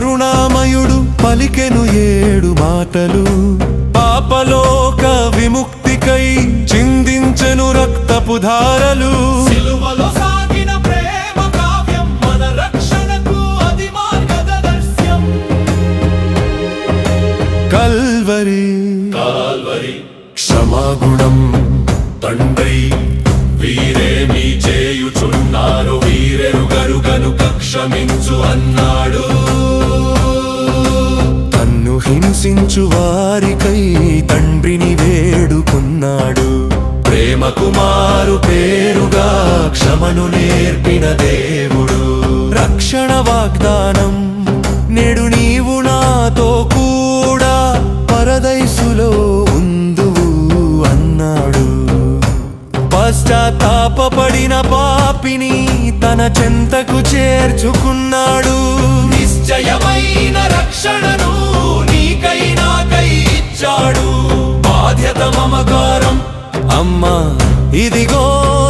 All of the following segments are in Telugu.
కరుణామయుడు పలికెను 7 మాటలు పాపలోక విముక్తికై చిందించెను రక్తపు ధారలు సిలువలో సాగిన ప్రేమ కావ్యం మన రక్షణకు అది మార్గదర్శనం కల్వరి క్షమాగుణం తండ్రి వీరేమి చేయుచున్నారు వీరెరుగరు గనుక క్షమించు అన్నాడు తన్ను హింసించు వారికై తండ్రిని వేడుకున్నాడు ప్రేమ కుమారు పేరుగా క్షమను నేర్పిన దేవుడు రక్షణ వాగ్దానం నేడు నీవు నాతో కూడా పరదైసులో ఉందువు అన్నాడు పశ్చాత్తాపపడిన పాపిని తన చెంతకు చేర్చుకున్నాడు నిశ్చయమైన రక్షణను నీకై నాకై ఇచ్చాడు బాధ్యత మమకారం అమ్మా ఇదిగో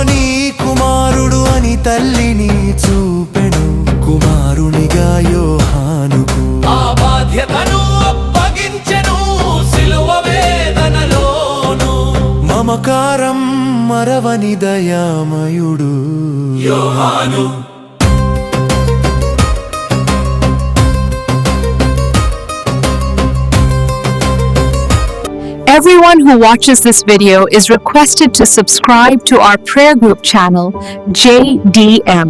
నీ కుమారుడు అని తల్లిని చూపెను కుమారునిగా యోహానుకు ఆ బాధ్యతను అప్పగించెను సిలువ వేదనలోను మమకారం మరవని దయామయుడు యోహాను Everyone who watches this video is requested to subscribe to our prayer group channel, JDM.